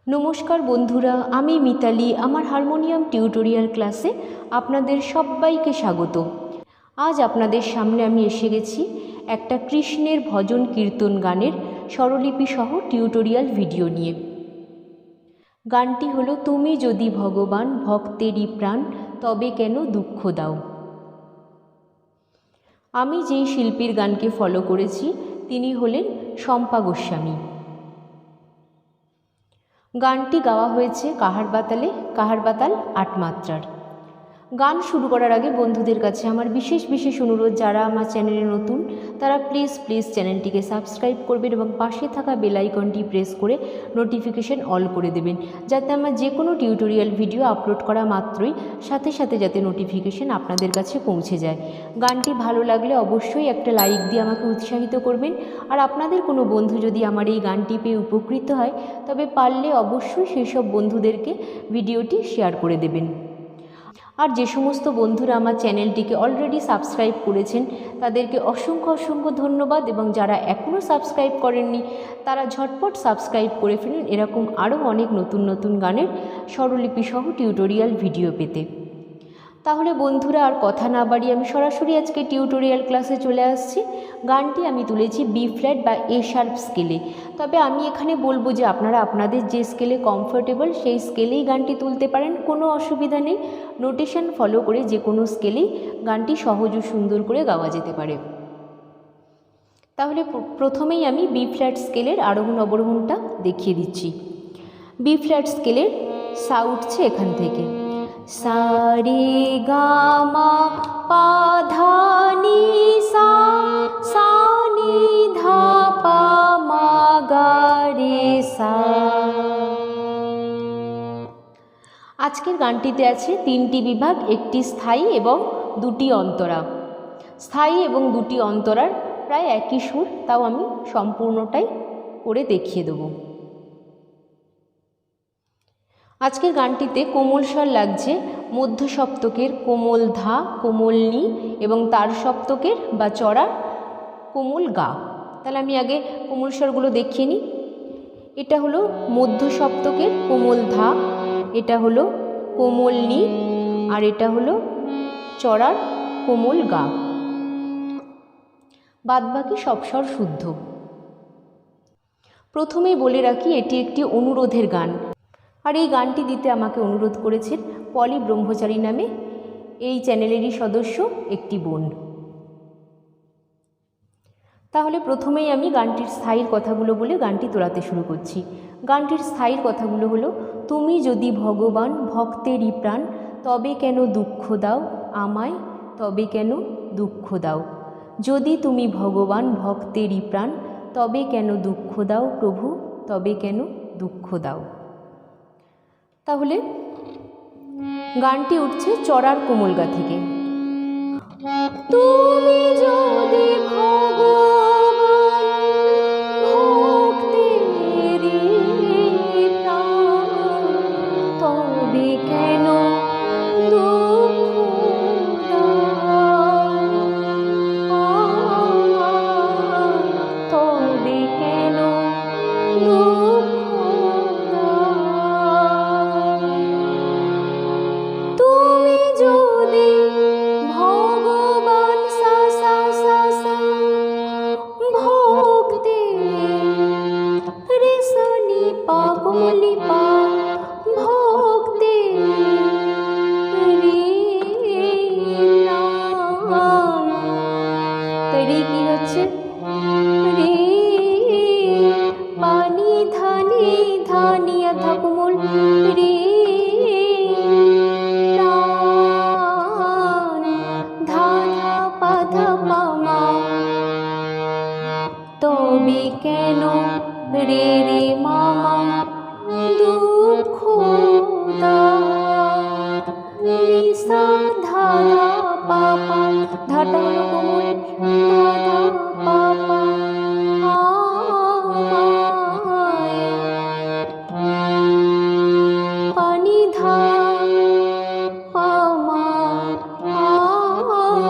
नमस्कार बंधुरा, आमी मिताली आमार हारमोनियम टिউটোরিয়াল क्लासे आपनादेर सब्बाइके स्वागत। आज आपनादेर सामने आमी एसे गेছি একটা কৃষ্ণের ভজন কীর্তন গানের স্বরলিপি সহ টিউটোরিয়াল ভিডিও নিয়ে। গানটি হলো তুমি যদি ভগবান ভক্তেরই প্রাণ তবে কেন দুঃখ দাও। আমি যেই শিল্পীর গানকে ফলো করেছি তিনি হলেন শম্পা গোস্বামী। গানটি গাওয়া হয়েছে কাহারবাতাল ৮ মাত্রার। গান শুরু করার আগে বন্ধুদের কাছে আমার বিশেষ অনুরোধ, যারা আমার চ্যানেলে নতুন তারা প্লিজ চ্যানেলটিকে সাবস্ক্রাইব করবেন এবং পাশে থাকা বেল আইকনটি প্রেস করে নোটিফিকেশন অল করে দেবেন, যাতে আমার যে কোনো টিউটোরিয়াল ভিডিও আপলোড করা মাত্রই সাথে যাতে নোটিফিকেশন আপনাদের কাছে পৌঁছে যায়। গানটি ভালো লাগলে অবশ্যই একটা লাইক দিয়ে আমাকে উৎসাহিত করবেন। আর আপনাদের কোনো বন্ধু যদি আমার এই গানটি পেয়ে উপকৃত হয় তবে পারলে অবশ্যই সেই সব বন্ধুদেরকে ভিডিওটি শেয়ার করে দেবেন। আর যে সমস্ত বন্ধুরা আমার চ্যানেলটিকে অলরেডি সাবস্ক্রাইব করেছেন তাদেরকে অসংখ্য ধন্যবাদ, এবং যারা এখনও সাবস্ক্রাইব করেননি তারা ঝটপট সাবস্ক্রাইব করে ফেলুন এরকম আরও অনেক নতুন গানের স্বরলিপি সহ টিউটোরিয়াল ভিডিও পেতে। তাহলে বন্ধুরা আর কথা না বাড়িয়ে আমি সরাসরি আজকে টিউটোরিয়াল ক্লাসে চলে আসছি। গানটি আমি তুলেছি বি ফ্ল্যাট বা এ শার্প স্কেলে। তবে আমি এখানে বলবো যে আপনারা আপনাদের যে স্কেলে কমফোর্টেবল সেই স্কেলেই গানটি তুলতে পারেন, কোনো অসুবিধা নেই। নোটেশন ফলো করে যে কোনো স্কেলেই গানটি সহজ ও সুন্দর করে গাওয়া যেতে পারে। তাহলে প্রথমেই আমি বি ফ্ল্যাট স্কেলের আরোহণ অবরোহণটা দেখিয়ে দিচ্ছি। বি ফ্ল্যাট স্কেলের সা উঠছে এখান থেকে, সা রে গা মা পা ধা নি সা, সা নি ধা পা মা গা রে সা। আজকের গানটিতে আছে 3টি বিভাগ, একটি স্থায়ী এবং 2টি অন্তরা। স্থায়ী এবং 2টি অন্তরার প্রায় একই সুর, তাও আমি সম্পূর্ণটাই করে দেখিয়ে দেব। আজকের গানটিতে কোমল স্বর লাগছে মধ্য সপ্তকের কোমল ধা, কোমল নি এবং তার সপ্তকের বা চড়ার কোমল গা। তাহলে আমি আগে কোমল স্বরগুলো দেখিয়ে নিই। এটা হলো মধ্য সপ্তকের কোমল ধা, এটা হলো কোমল নি, আর এটা হলো চড়ার কোমল গা। বাদবাকি সব স্বর শুদ্ধ। প্রথমেই বলে রাখি এটি একটি অনুরোধের গান, আর এই গানটি দিতে আমাকে অনুরোধ করেছেন পলি ব্রহ্মচারী নামে এই চ্যানেলেরই সদস্য একটি বোন। তাহলে প্রথমেই আমি গানটির স্থায়ীর কথাগুলো বলে গানটি তোলাতে শুরু করছি। গানটির স্থায়ীর কথাগুলো হলো, তুমি যদি ভগবান ভক্তেরই প্রাণ তবে কেন দুঃখ দাও আমায়, তবে কেন দুঃখ দাও। যদি তুমি ভগবান ভক্তেরই প্রাণ তবে কেন দুঃখ দাও প্রভু, তবে কেন দুঃখ দাও। তাহলে গানটি উঠছে চড়ার কোমল গা থেকে। তুমি যদি ভগবান ভক্তেরই প্রাণ তবে কেন দুঃখ দাও, তবে কেন দুঃখ দাও। তুমি যদি ভগবান সা সা সা সা ভক্তে রে সা নি পা কোমলি পা ভক্তে রে না, তাই কি হচ্ছে রে পানি ধানি ধানি আধা কোমল রে না, ধা ধা পা ধা পা মা, তবে কেন রে রে মামা দুঃখ দাও। নিসা ধা ধা পা পা, ধাটা হলো কোমল, ধা ধা পা পা আমায়, পানি ধা পা মা আমায়,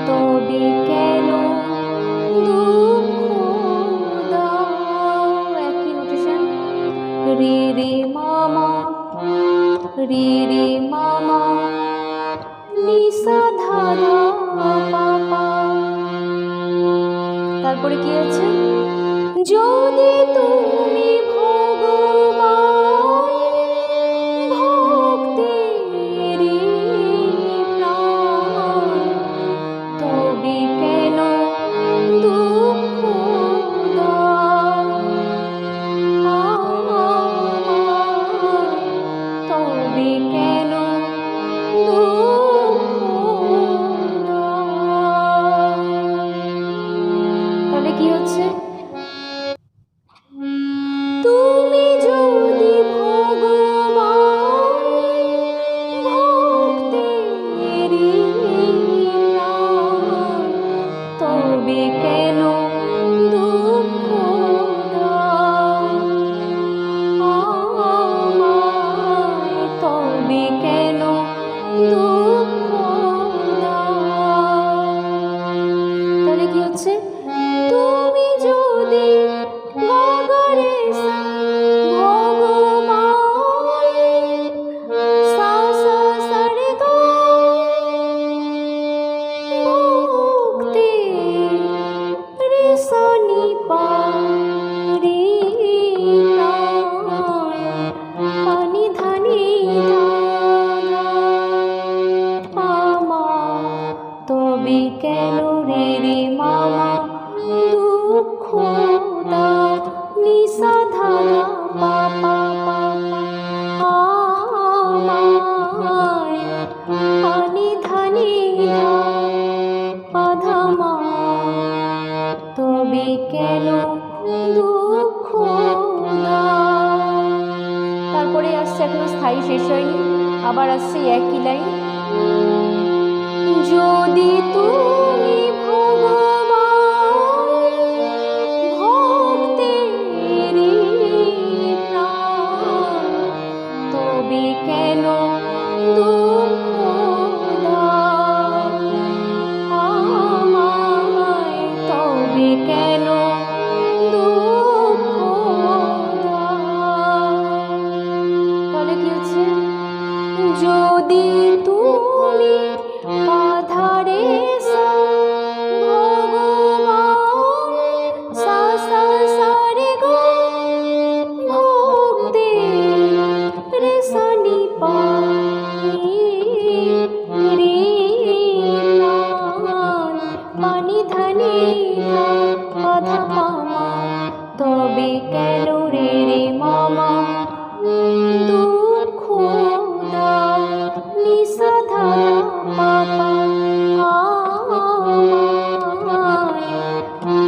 তবে কেন দুঃখ দাও। রে রে মামা নিসা ধা ধা পা পা। তারপরে কি আছে? যদি তুমি ভগবান ভক্তের প্রাণ, তবে কেন দুঃখ দাও, তবে কেন দুঃখ দাও। তাহলে কি হচ্ছে? তুমি যদি ভগবান ভক্তের প্রাণ, তবে কেন দুঃখ দাও, তবে কেন দুঃখ দাও। তাহলে কি হচ্ছে? তুমি যদি গাগারে সা ভগবান সা সা সা রে গা ভক্তি রে সা নি পা রে প্রাণ, পানি ধানি ধা ধা পা মা, তবে কেন রে রে মামা দুঃখ দাও, নিসা ধা ধা পা পা পা পা, আমায় পানি ধানি ধা পা ধা মা, তবে কেন দুঃখ দাও। তারপরে আসছে, এখনো স্থায়ী শেষ হয়নি, আবার আসছে একই লাইন। যদি তুমি ভগবান ভক্তের প্রাণ, তবে কেন দুঃখ দাও, আমায় তবে কেন দুঃখ দাও। তাহলে কি হচ্ছে? যদি তুমি পাধারে সা ভগবান সা সা সা রে গা ভক্তি রে সা নি পা রে প্রাণ, পানি ধানি ধা পা ধা পা মা, তবে কেন রে রে মামা দুঃখ দাও, নিসা ধা ধা পা পা, আমায়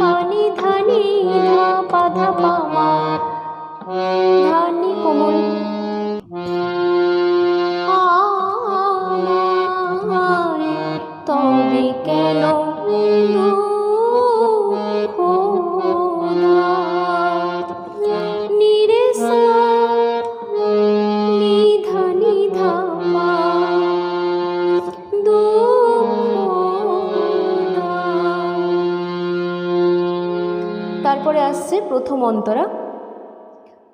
পানি ধানি ধা পা ধা পা মা, ধানি কোমল, আমায় তবে কেন দুঃখ দাও, নিরে সা নি ধা নি ধা পা, দুঃখ দাও। তারপরে আসছে প্রথম অন্তরা।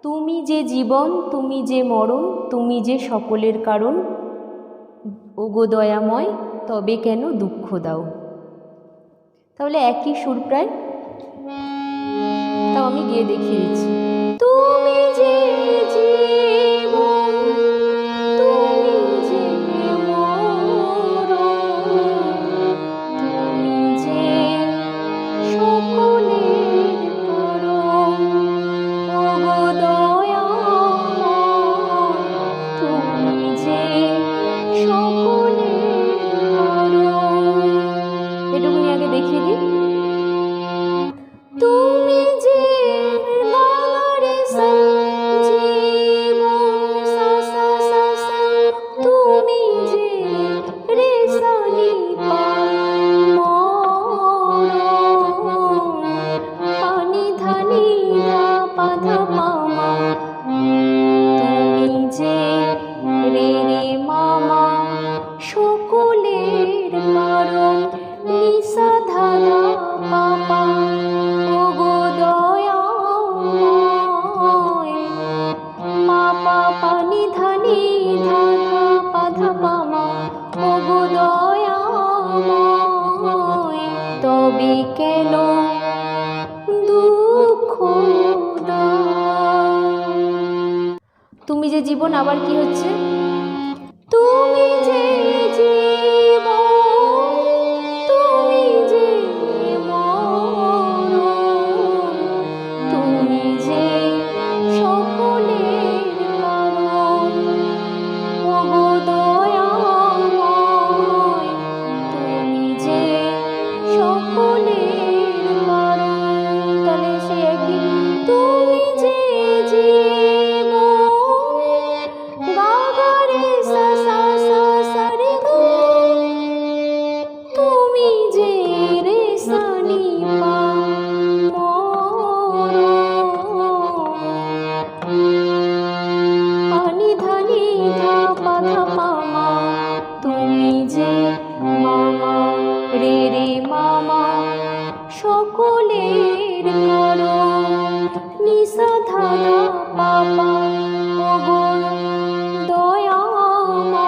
তুমি যে জীবন, তুমি যে মরণ, তুমি যে সকলের কারণ, ওগো দয়াময় তবে কেন দুঃখ দাও। তাহলে একই সুর প্রায়, তাও আমি গিয়ে দেখিয়ে দিচ্ছি। তুমি যে জীবন, তুমি যে মরণ, তুমি যে সকলের কারণ, ওগো দয়াময় তুমি যে সকলের কারণ। এটুকুনি আগে দেখিয়ে দিই। তুমি যে গাগারে সা জীবন সা সা সা সা, তুমি যে রে সা নি পা মরণ, পানি ধানি ধা পা ধা পা মা, তুমি যে রে রে মামা সকলের কারণ, নিসা ধা ধা পা পা, ওগো তুমি যে জীবন, আবার কি হচ্ছে, তুমি যে জীবন, তুমি যে মরণ, তুমি যে সকলের কারণ, ওগো দয়াময়, তুমি যে সকলের কারণ। তাহলে সে একই, তুমি যে জীবন, গা গা রে সা সা সা সা রে গা, তুমি যে রে সা নি পা পানি ধানি ধা পা ধা পা মা, তুমি যে মামা রে রে মামা সকলের কারণ, নিসা ধা ধা পা পা, ওগো দয়াময়,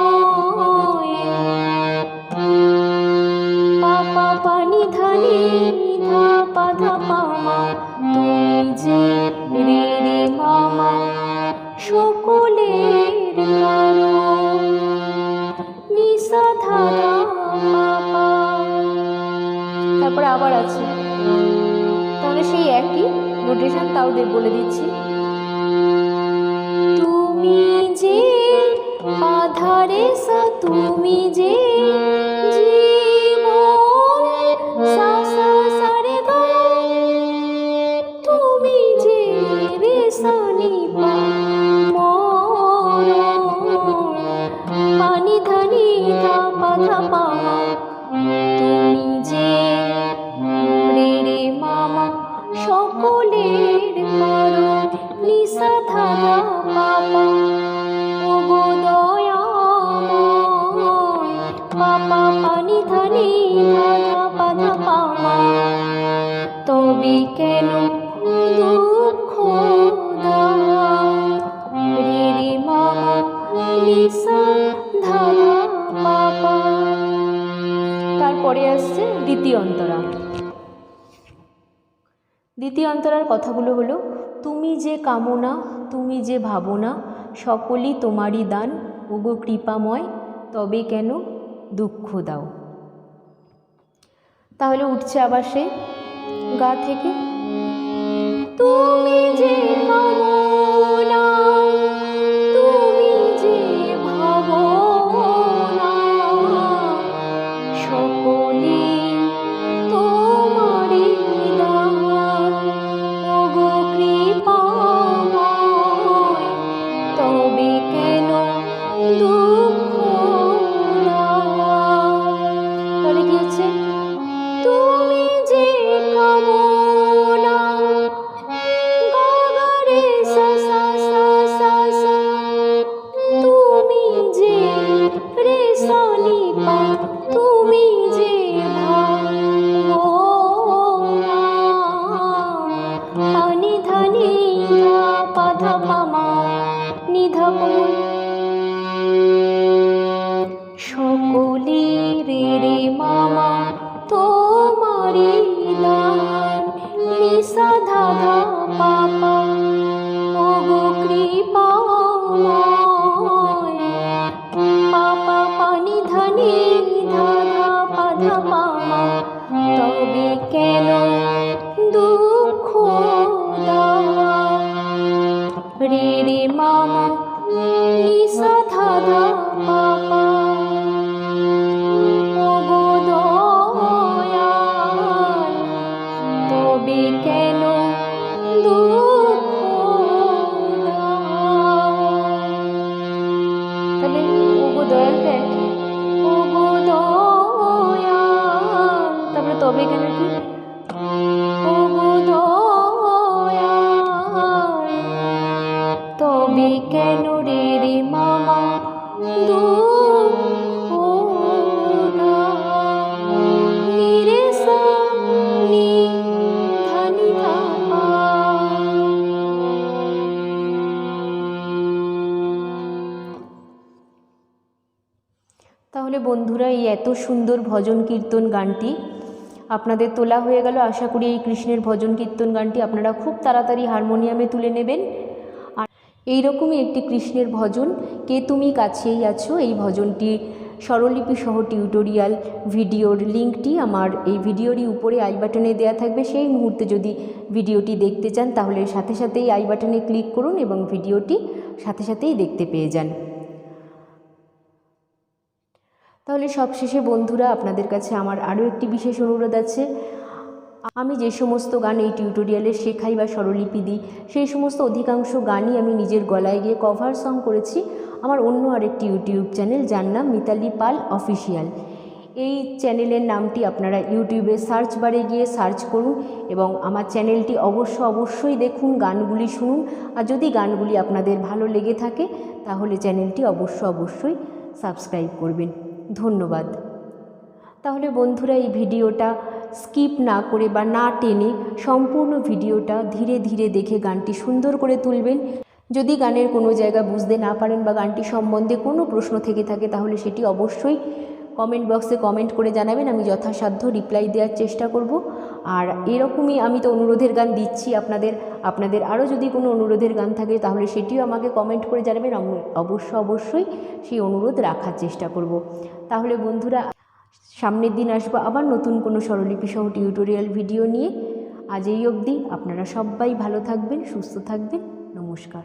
পা পা পানি ধানি ধা পা ধা পা মা, তুমি যে রে রে মামা সকলের কারণ, নিসা ধা ধা পা পা। তারপরে আবার আছে, তাহলে সেই একই নোটেশন, তাও বলে দিচ্ছি। তুমি যে আধারে সা, তুমি যে জীবন, সা সা সা রে গা, তুমি যে রে সা নি পা মরণ, পানি ধানি ধা পা ধা পা মা, তুমি যে রে রে মামা সকলের কারণ, নিসা ধা ধা পা পা, ওগো দয়াময়, পা পা পানি ধানি ধা ধা পা ধা পা মা, তবে কেন দুঃখ দাও, রে রে মামা নিসা ধা ধা পা পা। তারপরে আসছে দ্বিতীয় অন্তরা। দ্বিতীয় অন্তরার কথাগুলো হলো, তুমি যে কামনা, তুমি যে ভাবনা, সকলই তোমারই দান, ওগো কৃপাময়, তবে কেন দুঃখ দাও। তাহলে উঠছে আবার সে গা থেকে, তুমি যে কামনা, তুমি যে ভাবনা, সকলই তোমারই দান, ওগো কৃপাময়, তবে কেন দুঃখ দাও। তাহলে কি হচ্ছে, তুমি যে কামনা, গা গা রে সা সা সা সা সা, তুমি যে রে সা নি পা, তুমি যে ভাবনা, পানি ধানি ধা পা ধা পা মা, নিধা কোমল, সকলি রে রে মামা তোমারি দান, নিসা ধা ধা পা পা, ওগো কৃপাময়, পা পা পানি ধানি ধা ধা পা ধা পা মা, তবে কেন দুঃখ দাও, রে রে মামা নিসা ধা ধা পা পা, ওগো দয়াল, তবে কেন দুঃখ দাও। তাহলে ওগো দয়ালটা একই, ওগো দয়াল, তারপরে তবে কেন কি, ওগো দয়াল, তবে কেন রে রে মামা দুঃখ দাও, নি রে সা নি ধা নি ধা পা। তাহলে বন্ধুরা, এই এত সুন্দর ভজন কীর্তন গানটি আপনাদের তোলা হয়ে গেল। আশা করি এই কৃষ্ণের ভজন কীর্তন গানটি আপনারা খুব তাড়াতাড়ি হারমোনিয়ামে তুলে নেবেন। আর এই রকমই একটি কৃষ্ণের ভজন, কে তুমি কাছেই আছো, এই ভজনটি স্বরলিপি সহ টিউটোরিয়াল ভিডিওর লিঙ্কটি আমার এই ভিডিওরই উপরে আই বাটনে দেওয়া থাকবে। সেই মুহূর্তে যদি ভিডিওটি দেখতে চান তাহলে সাথে সাথেই আই বাটনে ক্লিক করুন এবং ভিডিওটি সাথে সাথেই দেখতে পেয়ে যান। তাহলে সবশেষে বন্ধুরা, আপনাদের কাছে আমার আরও একটি বিশেষ অনুরোধ আছে। আমি যে সমস্ত গান এই টিউটোরিয়ালে শেখাই বা স্বরলিপি দিই, সেই সমস্ত অধিকাংশ গানই আমি নিজের গলায় গিয়ে কভার সং করেছি আমার অন্য আরেকটি ইউটিউব চ্যানেল, যার নাম মিতালি পাল অফিসিয়াল। এই চ্যানেলের নামটি আপনারা ইউটিউবে সার্চ বারে গিয়ে সার্চ করুন এবং আমার চ্যানেলটি অবশ্যই দেখুন, গানগুলি শুনুন। আর যদি গানগুলি আপনাদের ভালো লেগে থাকে তাহলে চ্যানেলটি অবশ্যই সাবস্ক্রাইব করবেন। ধন্যবাদ। তাহলে বন্ধুরা, এই ভিডিওটা স্কিপ না করে বা না টেনে সম্পূর্ণ ভিডিওটা ধীরে ধীরে দেখে গানটি সুন্দর করে তুলবেন। যদি গানের কোনো জায়গা বুঝতে না পারেন বা গানটি সম্বন্ধে কোনো প্রশ্ন থেকে থাকে তাহলে সেটি অবশ্যই কমেন্ট বক্সে কমেন্ট করে জানাবেন। আমি যথাসাধ্য রিপ্লাই দেওয়ার চেষ্টা করব। আর এরকমই আমি তো অনুরোধের গান দিচ্ছি আপনাদের আরও যদি কোনো অনুরোধের গান থাকে তাহলে সেটিও আমাকে কমেন্ট করে জানাবেন। আমি অবশ্যই সেই অনুরোধ রাখার চেষ্টা করব। তাহলে বন্ধুরা, সামনের দিন আসবো আবার নতুন কোনো স্বরলিপি সহ টিউটোরিয়াল ভিডিও নিয়ে। আজ এই অবধি, আপনারা সবাই ভালো থাকবেন, সুস্থ থাকবেন। নমস্কার।